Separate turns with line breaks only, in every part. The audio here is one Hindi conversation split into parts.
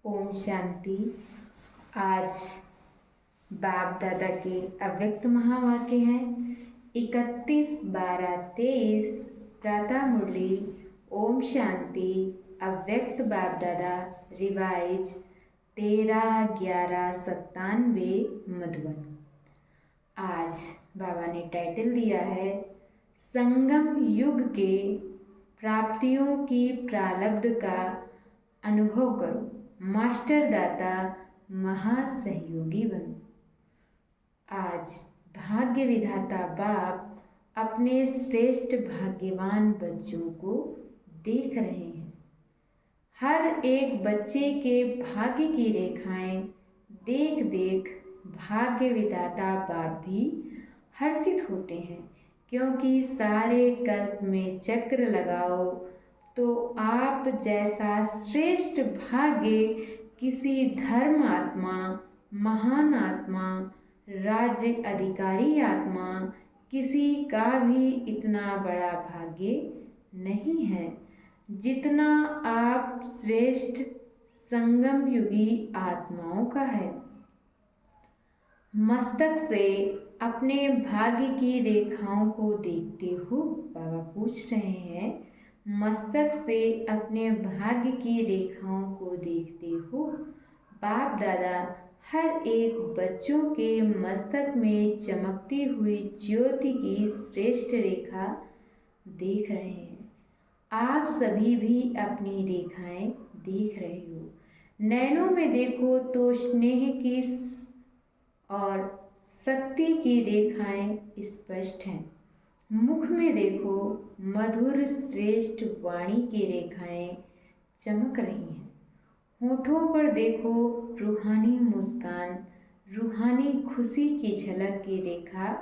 ओम शांति। आज बाप दादा के अव्यक्त महावाक्य हैं 31/12/23 प्रातः मुरली। ओम शांति। अव्यक्त बाप दादा रिवाइज 13/11/97 मधुबन। आज बाबा ने टाइटल दिया है संगम युग के प्राप्तियों की प्रारब्ध का अनुभव करो, मास्टर दाता महासहयोगी बनो। आज भाग्य विधाता बाप अपने श्रेष्ठ भाग्यवान बच्चों को देख रहे हैं। हर एक बच्चे के भाग्य की रेखाएं देख देख भाग्य विधाता बाप भी हर्षित होते हैं, क्योंकि सारे कल्प में चक्र लगाओ तो आप जैसा श्रेष्ठ भाग्य किसी धर्म आत्मा, महान आत्मा, राज्य अधिकारी आत्मा किसी का भी इतना बड़ा भाग्य नहीं है जितना आप श्रेष्ठ संगम युगी आत्माओं का है। मस्तक से अपने भाग्य की रेखाओं को देखते हो, बाबा पूछ रहे हैं, मस्तक से अपने भाग्य की रेखाओं को देखते हो। बाप दादा हर एक बच्चों के मस्तक में चमकती हुई ज्योति की श्रेष्ठ रेखा देख रहे हैं। आप सभी भी अपनी रेखाएं देख रहे हो। नैनों में देखो तो स्नेह की और शक्ति की रेखाएं स्पष्ट हैं। मुख में देखो मधुर श्रेष्ठ वाणी की रेखाएं चमक रही हैं। होठों पर देखो रूहानी मुस्कान, रूहानी खुशी की झलक की रेखा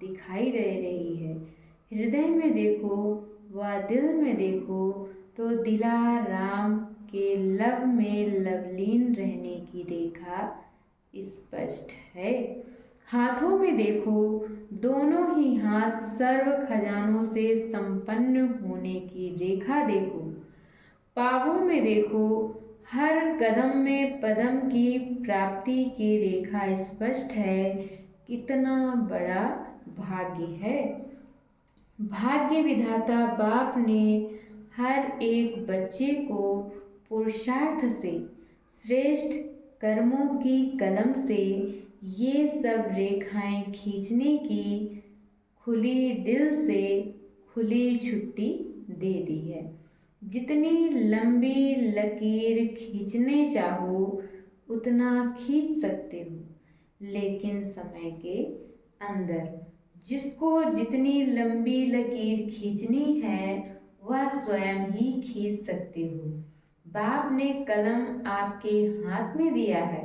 दिखाई दे रही है। हृदय में देखो व दिल में देखो तो दिलाराम के लब में लवलीन रहने की रेखा स्पष्ट है। हाथों में देखो दोनों ही हाथ सर्व खजानों से संपन्न होने की रेखा देखो। पावों में देखो हर कदम में पदम की प्राप्ति की रेखा स्पष्ट है। कितना बड़ा भाग्य है। भाग्य विधाता बाप ने हर एक बच्चे को पुरुषार्थ से श्रेष्ठ कर्मों की कलम से ये सब रेखाएं खींचने की खुली दिल से खुली छुट्टी दे दी है। जितनी लंबी लकीर खींचने चाहो उतना खींच सकते हो, लेकिन समय के अंदर जिसको जितनी लंबी लकीर खींचनी है वह स्वयं ही खींच सकते हो। बाप ने कलम आपके हाथ में दिया है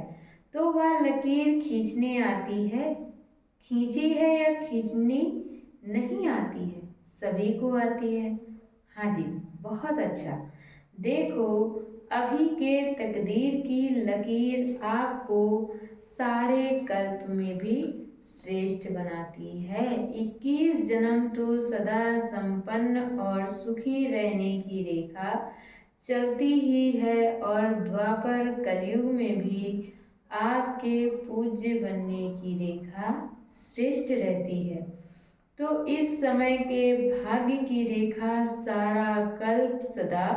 तो वह लकीर खींचने आती है, खींची है या खींचनी नहीं आती है, सभी को आती है। हाँ जी, बहुत अच्छा। देखो अभी के तकदीर की लकीर आपको सारे कल्प में भी श्रेष्ठ बनाती है। 21 जन्म तो सदा संपन्न और सुखी रहने की रेखा चलती ही है और द्वापर कलयुग में भी आपके पूज्य बनने की रेखा श्रेष्ठ रहती है। तो इस समय के भाग्य की रेखा सारा कल्प सदा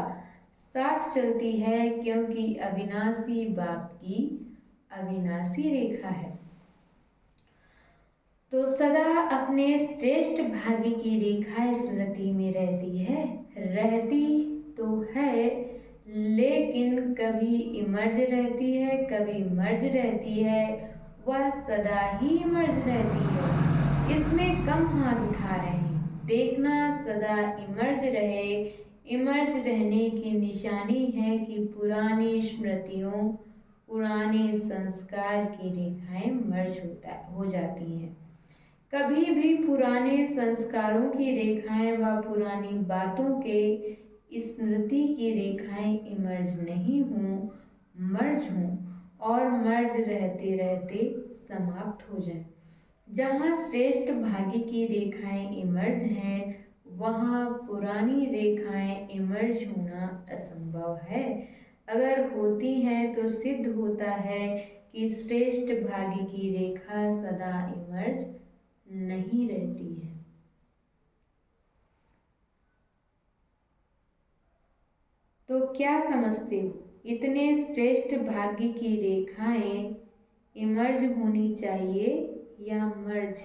साथ चलती है, क्योंकि अविनाशी बाप की अविनाशी रेखा है। तो सदा अपने श्रेष्ठ भाग्य की रेखा स्मृति में रहती है, रहती तो है, लेकिन कभी इमर्ज रहती है, कभी मर्ज रहती है, वह सदा ही इमर्ज रहती है। इसमें कम हाथ उठा रहे हैं। देखना सदा इमर्ज रहे। इमर्ज रहने की निशानी है कि पुरानी स्मृतियों, पुराने संस्कार की रेखाएं मर्ज हो जाती हैं। कभी भी पुराने संस्कारों की रेखाएं व पुरानी बातों के स्मृति की रेखाएं इमर्ज नहीं हों, मर्ज हों और मर्ज रहते रहते समाप्त हो जाएं। जहाँ श्रेष्ठ भाग्य की रेखाएं इमर्ज हैं, वहाँ पुरानी रेखाएं इमर्ज होना असंभव है। अगर होती हैं तो सिद्ध होता है कि श्रेष्ठ भाग्य की रेखा सदा इमर्ज नहीं रहती है। तो क्या समझते हो, इतने श्रेष्ठ भाग्य की रेखाएं इमर्ज होनी चाहिए या मर्ज?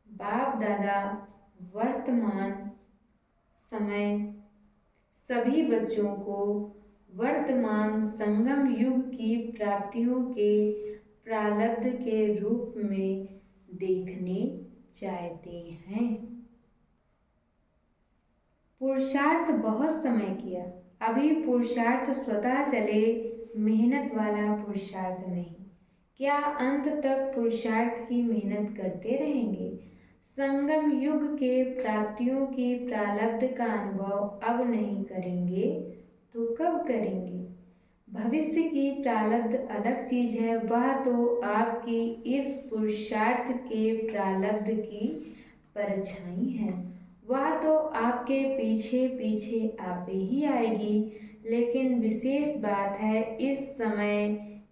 बाप दादा वर्तमान समय सभी बच्चों को वर्तमान संगम युग की प्राप्तियों के प्रारब्ध के रूप में देखने चाहते हैं। पुरुषार्थ बहुत समय किया, अभी पुरुषार्थ स्वतः चले, मेहनत वाला पुरुषार्थ नहीं। क्या अंत तक पुरुषार्थ की मेहनत करते रहेंगे? संगम युग के प्राप्तियों की प्रारब्ध का अनुभव अब नहीं करेंगे तो कब करेंगे? भविष्य की प्रारब्ध अलग चीज है, वह तो आपकी इस पुरुषार्थ के प्रारब्ध की परछाई है। वह तो आपके पीछे पीछे आपे ही आएगी। लेकिन विशेष बात है इस समय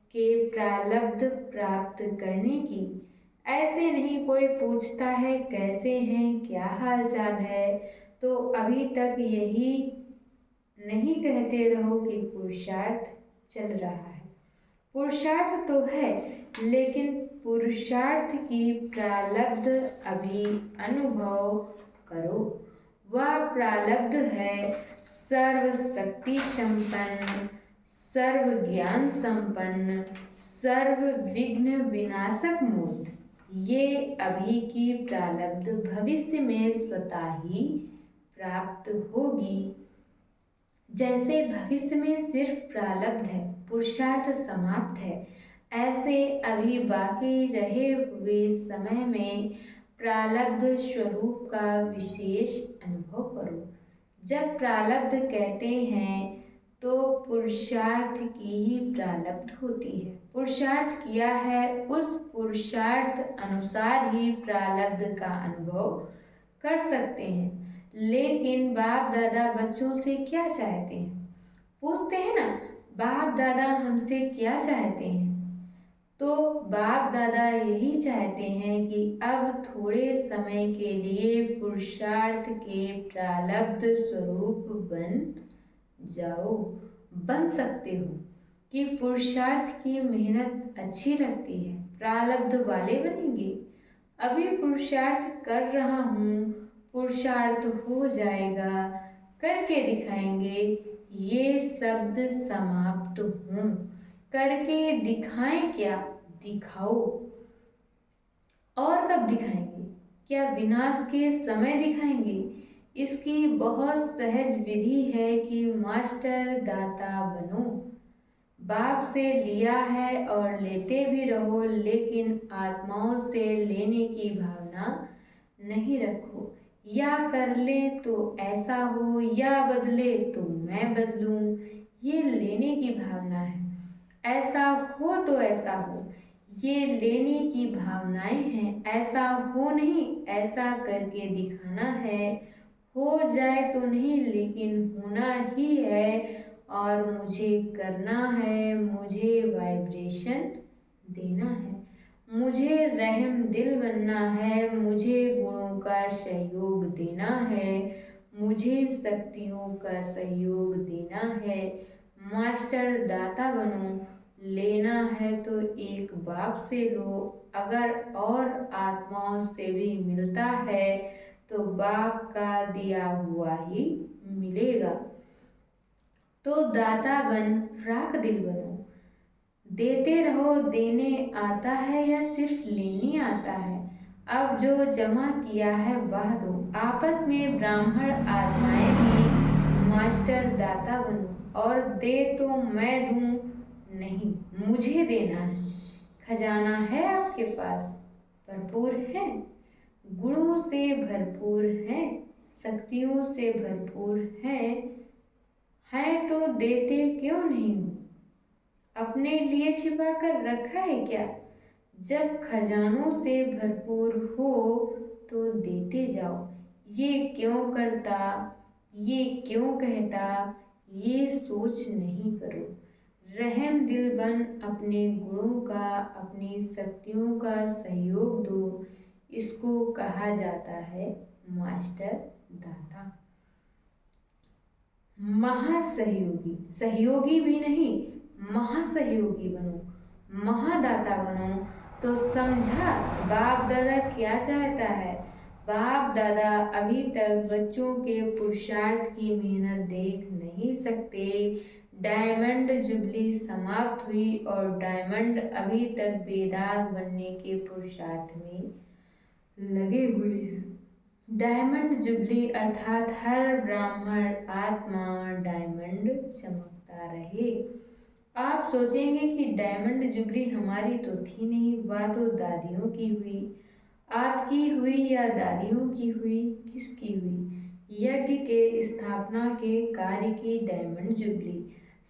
के प्रारब्ध प्राप्त करने की। ऐसे नहीं कोई पूछता है कैसे हैं, क्या हाल चाल है, तो अभी तक यही नहीं कहते रहो कि पुरुषार्थ चल रहा है। पुरुषार्थ तो है, लेकिन पुरुषार्थ की प्रारब्ध अभी अनुभव करो। वह प्रारब्ध है सर्वशक्ति संपन्न, सर्व ज्ञान संपन्न, सर्व विघ्न विनाशक मूर्त। ये अभी की प्रारब्ध भविष्य में स्वतः ही प्राप्त होगी। जैसे भविष्य में सिर्फ प्रारब्ध है, पुरुषार्थ समाप्त है, ऐसे अभी बाकी रहे हुए समय में प्रारब्ध स्वरूप का विशेष अनुभव करो। जब प्रारब्ध कहते हैं तो पुरुषार्थ की ही प्रारब्ध होती है। पुरुषार्थ किया है, उस पुरुषार्थ अनुसार ही प्रारब्ध का अनुभव कर सकते हैं। लेकिन बाप दादा बच्चों से क्या चाहते हैं? पूछते हैं ना, बाप दादा हमसे क्या चाहते हैं? तो बाप दादा यही चाहते हैं कि अब थोड़े समय के लिए पुरुषार्थ के प्रारब्ध स्वरूप बन जाओ। बन सकते हो कि पुरुषार्थ की मेहनत अच्छी लगती है, प्रारब्ध वाले बनेंगे। अभी पुरुषार्थ कर रहा हूँ, पुरुषार्थ हो जाएगा, करके दिखाएंगे, ये शब्द समाप्त हों। करके दिखाएं क्या? दिखाओ। और कब दिखाएंगे? क्या विनाश के समय दिखाएंगे? इसकी बहुत सहज विधि है कि मास्टर दाता बनो। बाप से लिया है और लेते भी रहो, लेकिन आत्माओं से लेने की भावना नहीं रखो। या कर ले तो ऐसा हो, या बदले तो मैं बदलूं, ये लेने की भावना है। ऐसा हो तो ऐसा हो, ये लेने की भावनाएं हैं। ऐसा हो नहीं, ऐसा करके दिखाना है। हो जाए तो नहीं, लेकिन होना ही है। और मुझे करना है, मुझे वाइब्रेशन देना है, मुझे रहम दिल बनना है, मुझे गुणों का सहयोग देना है, मुझे शक्तियों का सहयोग देना है। मास्टर दाता बनो। लेना है तो एक बाप से लो, अगर और आत्माओं से भी मिलता है तो बाप का दिया हुआ ही मिलेगा। तो दाता बन, फ्राक दिल बनो। देते रहो। देने आता है या सिर्फ लेने आता है? अब जो जमा किया है वह दो। आपस में ब्राह्मण आत्माएं भी मास्टर दाता बनो। और दे तो मैं दूं नहीं, मुझे देना है। खजाना है आपके पास, भरपूर है, गुणों से भरपूर है, शक्तियों से भरपूर है तो देते क्यों नहीं हो? अपने लिए छिपा कर रखा है क्या? जब खजानों से भरपूर हो तो देते जाओ। ये क्यों करता, ये क्यों कहता, ये सोच नहीं करो। रहम दिल बन अपने गुणों का, अपनी शक्तियों का सहयोग दो। इसको कहा जाता है मास्टर दाता। महासहयोगी, सहयोगी भी नहीं, महासहयोगी बनो, महादाता बनो। तो समझा बाप दादा क्या चाहता है। बाप दादा अभी तक बच्चों के पुरुषार्थ की मेहनत देख नहीं सकते। डायमंड जुबली समाप्त हुई और डायमंड अभी तक बेदाग बनने के पुरुषार्थ में लगे हुए हैं। डायमंड जुबली अर्थात हर ब्राह्मण आत्मा डायमंड चमकता रहे। आप सोचेंगे कि डायमंड जुबली हमारी तो थी नहीं, वह तो दादियों की हुई। आपकी हुई या दादियों की हुई, किसकी हुई? यज्ञ के स्थापना के कार्य की डायमंड जुबली।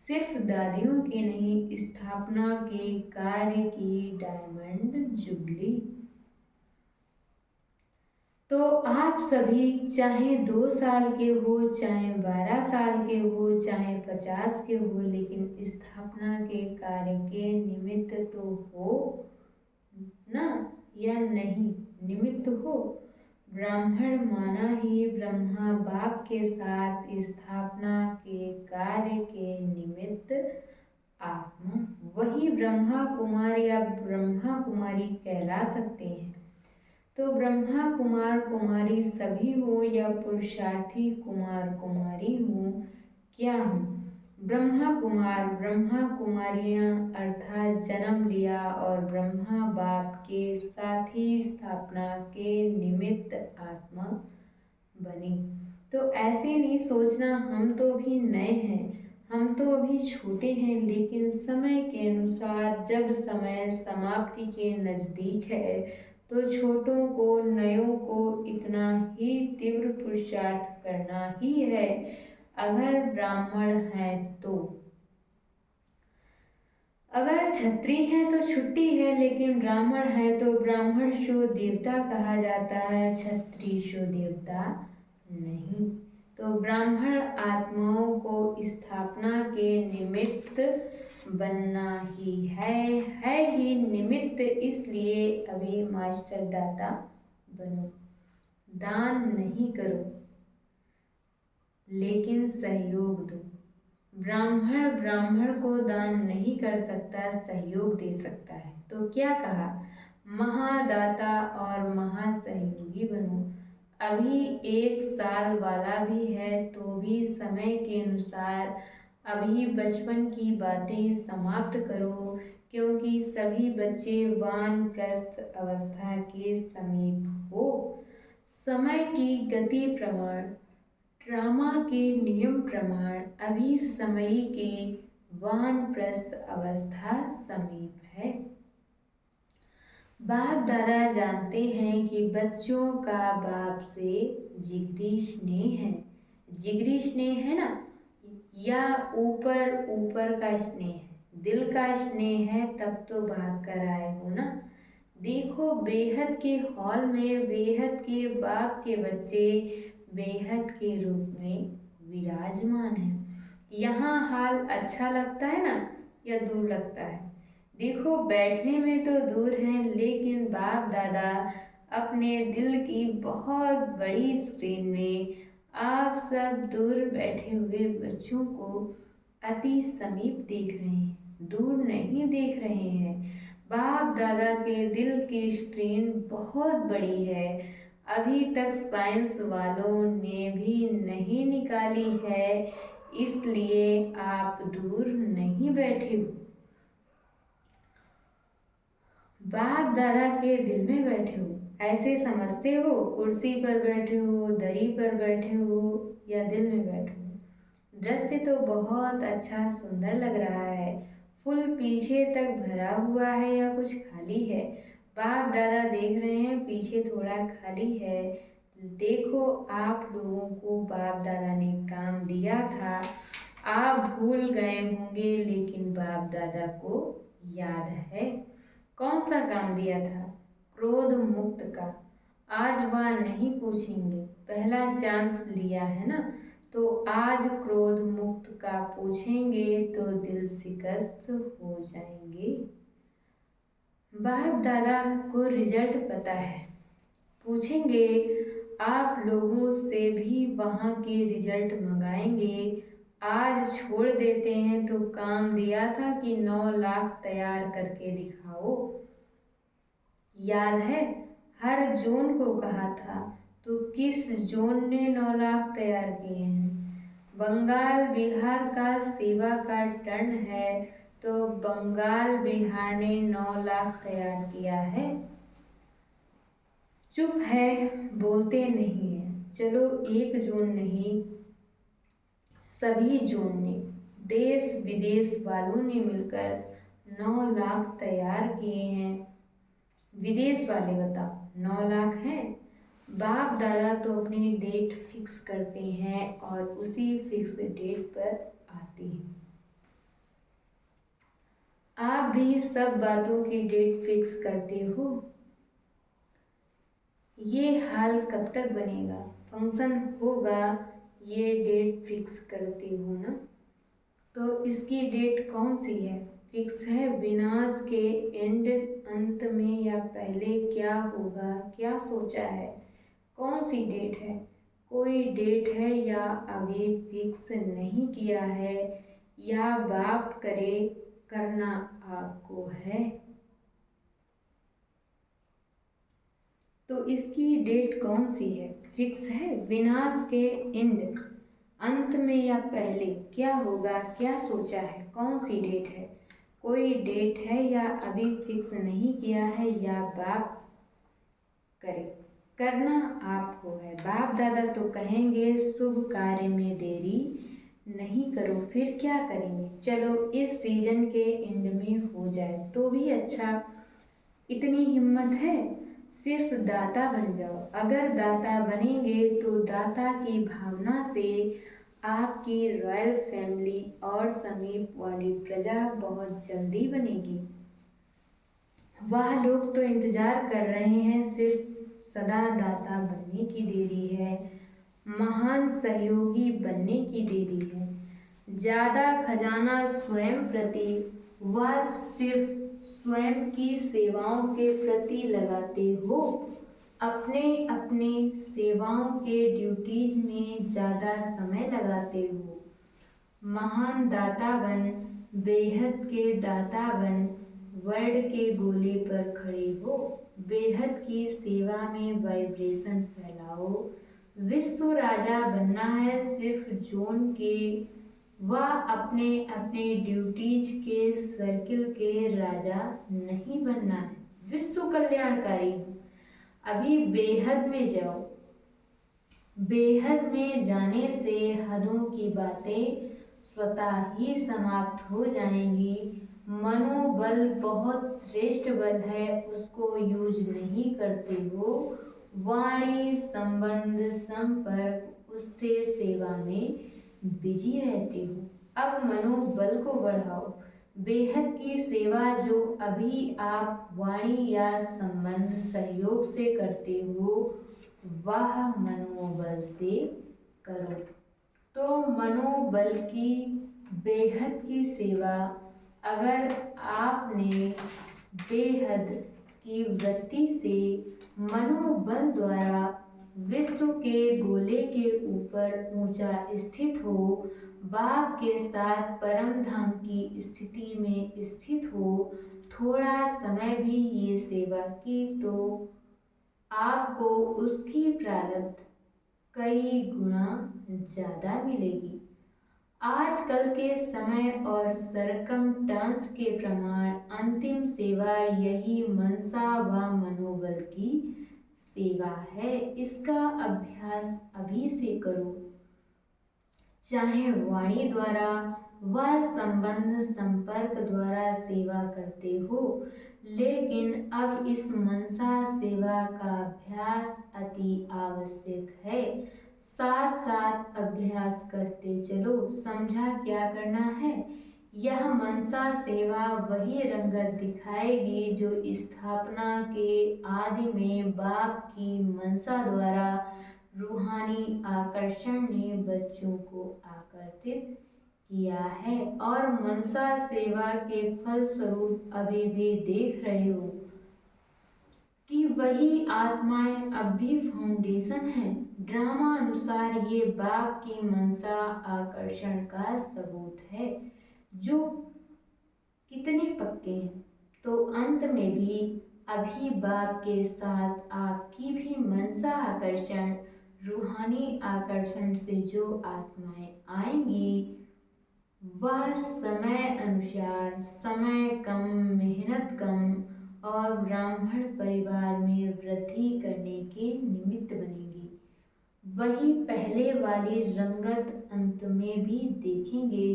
सिर्फ दादियों की नहीं, स्थापना के कार्य की डायमंड जुबली। तो आप सभी चाहे 2 साल के हो, चाहे 12 साल के हो, चाहे 50 के हो, लेकिन स्थापना के कार्य के निमित्त तो हो ना, या नहीं? निमित्त हो। ब्राह्मण माना ही ब्रह्मा बाप के साथ स्थापना के कार्य के निमित्त आत्मा, वही ब्रह्मा कुमार या ब्रह्मा कुमारी कहला सकते हैं। तो ब्रह्मा कुमार कुमारी सभी हो या पुरुषार्थी कुमार कुमारी हो, क्या हो? ब्रह्मा कुमार ब्रह्मा कुमारियां अर्थात जन्म लिया और ब्रह्मा बाप के साथ ही स्थापना के निमित्त आत्मा बनी। तो ऐसे नहीं सोचना हम तो अभी नए हैं, हम तो अभी छोटे हैं, लेकिन समय के अनुसार जब समय समाप्ति के नज़दीक है तो छोटों को नयों को इतना ही तीव्र पुरुषार्थ करना ही है। अगर ब्राह्मण हैं तो, अगर क्षत्रिय हैं तो छुट्टी है, लेकिन ब्राह्मण हैं तो ब्राह्मण शो देवता कहा जाता है, क्षत्रिय शो देवता नहीं। तो ब्राह्मण आत्माओं को स्थापना के निमित्त बनना ही है ही निमित्त। इसलिए अभी मास्टर दाता बनो। दान नहीं करो लेकिन सहयोग दो। ब्राह्मण को दान नहीं कर सकता, सहयोग दे सकता है। तो क्या कहा? महादाता और महासहयोगी बनो। अभी 1 साल वाला भी है तो भी समय के अनुसार अभी बचपन की बातें समाप्त करो, क्योंकि सभी बच्चे वानप्रस्थ अवस्था के समीप हो। समय की गति प्रमाण, ड्रामा के नियम प्रमाण अभी समय के वानप्रस्थ अवस्था समीप है। बाप दादा जानते हैं कि बच्चों का बाप से जिगरी स्नेह है। जिगरी स्नेह है ना, या ऊपर ऊपर का स्नेह है, दिल का स्नेह है, तब तो भाग कर आए हो ना। देखो बेहद के हॉल में बेहद के बाप के बच्चे बेहद के रूप में विराजमान हैं। यहाँ हाल अच्छा लगता है ना, या दूर लगता है? देखो बैठने में तो दूर हैं, लेकिन बाप दादा अपने दिल की बहुत बड़ी स्क्रीन में आप सब दूर बैठे हुए बच्चों को अति समीप देख रहे हैं, दूर नहीं देख रहे हैं। बाप दादा के दिल की स्क्रीन बहुत बड़ी है, अभी तक साइंस वालों ने भी नहीं निकाली है, इसलिए आप दूर नहीं बैठे हो। बाप दादा के दिल में बैठे हो, ऐसे समझते हो? कुर्सी पर बैठे हो, दरी पर बैठे हो, या दिल में बैठे हो? दृश्य तो बहुत अच्छा सुंदर लग रहा है। फुल पीछे तक भरा हुआ है या कुछ खाली है? बाप दादा देख रहे हैं पीछे थोड़ा खाली है। देखो आप लोगों को बाप दादा ने काम दिया था, आप भूल गए होंगे, लेकिन बाप दादा को याद है। कौन सा काम दिया था? क्रोध मुक्त का। आज वह नहीं पूछेंगे, पहला चांस लिया है ना, तो आज क्रोध मुक्त का पूछेंगे तो दिल शिकस्त हो जाएंगे। बाप दादा को रिजल्ट पता है, पूछेंगे आप लोगों से भी वहाँ के रिजल्ट मंगाएंगे। आज छोड़ देते हैं तो काम दिया था कि 9 लाख तैयार करके दिखाओ। याद है हर जोन को कहा था, तो किस जोन ने 9 लाख तैयार किए हैं? बंगाल बिहार का सेवा का टर्न है, तो बंगाल बिहार ने 9 लाख तैयार किया है। चुप है, बोलते नहीं है। चलो एक जोन नहीं, सभी जोन ने, देश विदेश वालों ने मिलकर 9 लाख तैयार किए हैं। विदेश वाले बताओ 9 लाख हैं। बाप दादा तो अपनी डेट फिक्स करते हैं और उसी फिक्स डेट पर आते हैं। आप भी सब बातों की डेट फिक्स करते हो। ये हाल कब तक बनेगा? फंक्शन होगा, ये डेट फिक्स करते हो ना? तो इसकी डेट कौन सी है? फिक्स है विनाश के एंड, अंत में या पहले क्या होगा, क्या सोचा है? कौन सी डेट है? कोई डेट है या अभी फिक्स नहीं किया है, या बाप करे करना आपको है? तो इसकी डेट कौन सी है? फिक्स है विनाश के एंड, अंत में या पहले क्या होगा, क्या सोचा है? कौन सी डेट है? कोई डेट है या अभी फिक्स नहीं किया है, या बाप करे करना आपको है। बाप दादा तो कहेंगे शुभ कार्य में देरी नहीं करो, फिर क्या करेंगे? चलो इस सीजन के एंड में हो जाए तो भी अच्छा। इतनी हिम्मत है, सिर्फ दाता बन जाओ। अगर दाता बनेंगे तो दाता की भावना से आपकी रॉयल फैमिली और समीप वाली प्रजा बहुत जल्दी बनेगी। वह लोग तो इंतजार कर रहे हैं, सिर्फ सदा दाता बनने की देरी है, महान सहयोगी बनने की देरी है। ज़्यादा खजाना स्वयं प्रति, वह सिर्फ स्वयं की सेवाओं के प्रति लगाते हो। अपने अपने सेवाओं के ड्यूटीज में ज़्यादा समय लगाते हो। महान दाता बन, बेहद के दाता बन, वर्ल्ड के गोले पर खड़े हो। बेहद की सेवा में वाइब्रेशन फैलाओ। विश्व राजा बनना है सिर्फ जोन के, वह अपने अपने ड्यूटीज के सर्किल के राजा नहीं बनना है। विश्व कल्याणकारी हो। अभी बेहद में जाओ। बेहद में जाने से हदों की बातें स्वतः ही समाप्त हो जाएंगी। मनोबल बहुत श्रेष्ठ बल है, उसको यूज नहीं करते हो। वाणी संबंध संपर्क, उससे सेवा में बिजी रहते हो। अब मनोबल को बढ़ाओ। बेहद की सेवा जो अभी आप वाणी या संबंध सहयोग से करते हो, वह मनोबल से करो। तो मनोबल की बेहद की सेवा अगर आपने बेहद की वृत्ति से मनोबल द्वारा विश्व के गोले के ऊपर ऊंचा स्थित हो, बाप के साथ परम धाम की स्थिति में स्थित हो, थोड़ा समय भी ये सेवा की तो आपको उसकी प्रारब्ध कई गुना ज़्यादा मिलेगी। आजकल के समय और सरकमस्टांस के प्रमाण अंतिम सेवा यही मनसा व मनोबल की सेवा है। इसका अभ्यास अभी से करो, चाहे वाणी द्वारा व संबंध संपर्क द्वारा सेवा करते हो, लेकिन अब इस मनसा सेवा का अभ्यास अति आवश्यक है। साथ साथ अभ्यास करते चलो। समझा क्या करना है? यह मनसा सेवा वही रंगत दिखाएगी जो स्थापना के आदि में बाप की मनसा द्वारा रूहानी आकर्षण ने बच्चों को आकर्षित किया है और मनसा सेवा के फलस्वरूप अभी भी देख रहे हो कि वही आत्माएं अब भी फाउंडेशन है। ड्रामा अनुसार ये बाप की मनसा आकर्षण का सबूत है जो कितने पक्के हैं। तो अंत में भी अभी बाप के साथ आपकी भी मनसा आकर्षण रूहानी आकर्षण से जो आत्माएं आएंगी वह समय अनुसार समय कम, मेहनत कम और ब्राह्मण परिवार में वृद्धि करने के निमित्त बनेंगी। वही पहले वाली रंगत अंत में भी देखेंगे।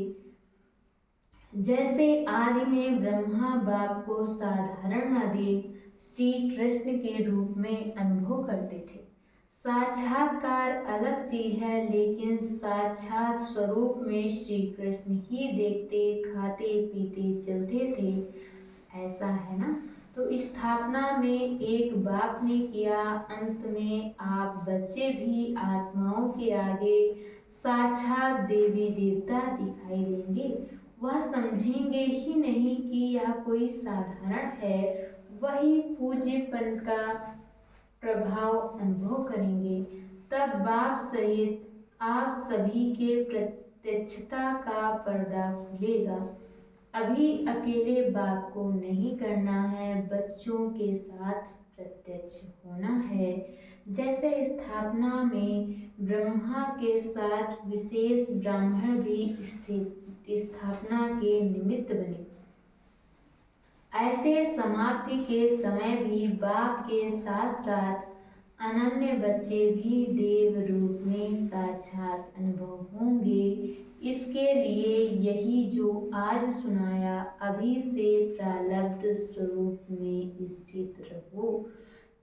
जैसे आदि में ब्रह्मा बाप को साधारण नादेव श्री कृष्ण के रूप में अनुभव करते थे। साक्षात्कार अलग चीज है, लेकिन साक्षात स्वरूप में श्री कृष्ण ही देखते, खाते, पीते, चलते थे। ऐसा है ना। तो स्थापना में एक बाप ने किया, अंत में आप बच्चे भी आत्माओं के आगे साक्षात देवी देवता दिखाई देंगे। वह समझेंगे ही नहीं कि यह कोई साधारण है, वही पूज्यपन का प्रभाव अनुभव करेंगे। तब बाप सहित आप सभी के प्रत्यक्षता का पर्दा खुलेगा। अभी अकेले बाप को नहीं करना है, बच्चों के साथ प्रत्यक्ष होना है। जैसे स्थापना में ब्रह्मा के साथ विशेष ब्राह्मण भी स्थापना के निमित्त बने, ऐसे समाप्ति के समय भी बाप के साथ साथ अनन्य बच्चे भी देव रूप में साक्षात अनुभव होंगे। इसके लिए यही जो आज सुनाया, अभी से प्रारब्ध स्वरूप में स्थित रहो।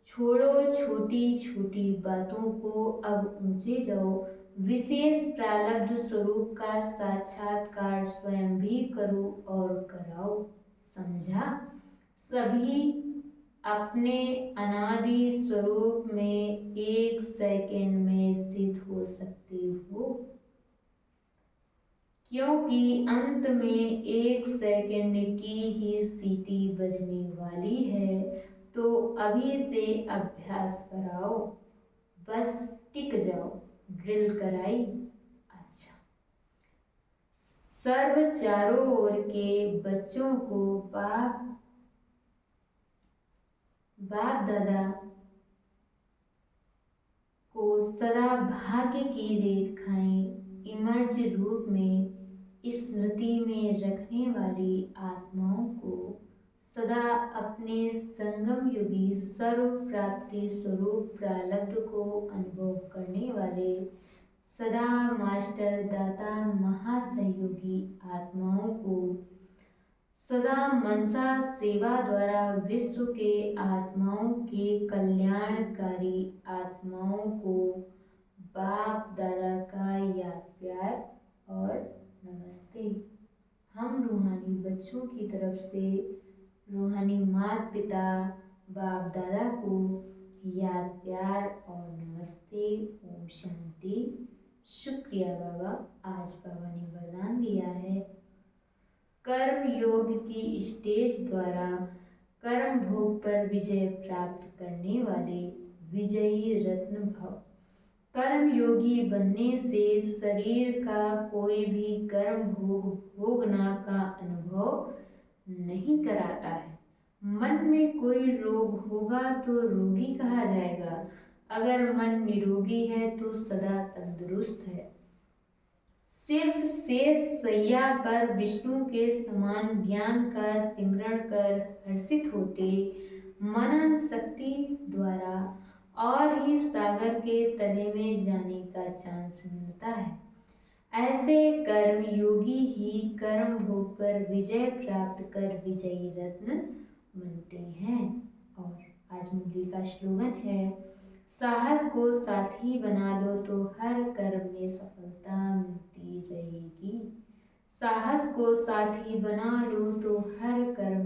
छोड़ो छोटी छोटी बातों को, अब ऊंचे जाओ। विशेष प्रारब्ध स्वरूप का साक्षात्कार स्वयं भी करो और कराओ। समझा? सभी अपने अनादि स्वरूप में 1 सेकंड में स्थित हो सकते हो, क्योंकि अंत में 1 सेकंड की ही सीटी बजने वाली है। तो अभी से अभ्यास कराओ, बस टिक जाओ। ड्रिल कराई? अच्छा। सर्व चारों ओर के बच्चों को बाप दादा को सदा भाग्य की रेखाएं इमर्ज रूप में स्मृति में रखने वाली आत्माओं को सदा अपने संगम युगी सर्व प्राप्ति स्वरूप प्रारब्ध को अनुभव करने वाले सदा मास्टर दाता महासहयोगी आत्माओं को सदा मनसा सेवा द्वारा विश्व के आत्माओं के कल्याणकारी आत्माओं को बाप दादा का याद प्यार और नमस्ते। हम रूहानी बच्चों की तरफ से रूहानी माता पिता बाप दादा को याद प्यार और नमस्ते। ओम शांति। शुक्रिया बाबा, आज बाबा ने वरदान दिया है कर्म योग की स्टेज द्वारा कर्म भोग पर विजय प्राप्त करने वाले विजयी रत्न भव। कर्म योगी बनने से शरीर का कोई भी कर्म भोगना का अनुभव नहीं कराता है। मन में कोई रोग होगा तो रोगी कहा जाएगा, अगर मन निरोगी है तो सदा तंदुरुस्त है। सिर्फ शेष सैया पर विष्णु के समान ज्ञान का सिमरण कर हर्षित होते मनन शक्ति द्वारा और ही सागर के तले में जाने का चांस मिलता है। ऐसे कर्म योगी ही कर्म भोग पर विजय प्राप्त कर विजयी रत्न बनते हैं। और आज मुरली का स्लोगन है, साहस को साथी बना लो तो हर कर्म में सफलता मिलती रहेगी। साहस को साथी बना लो तो हर कर्म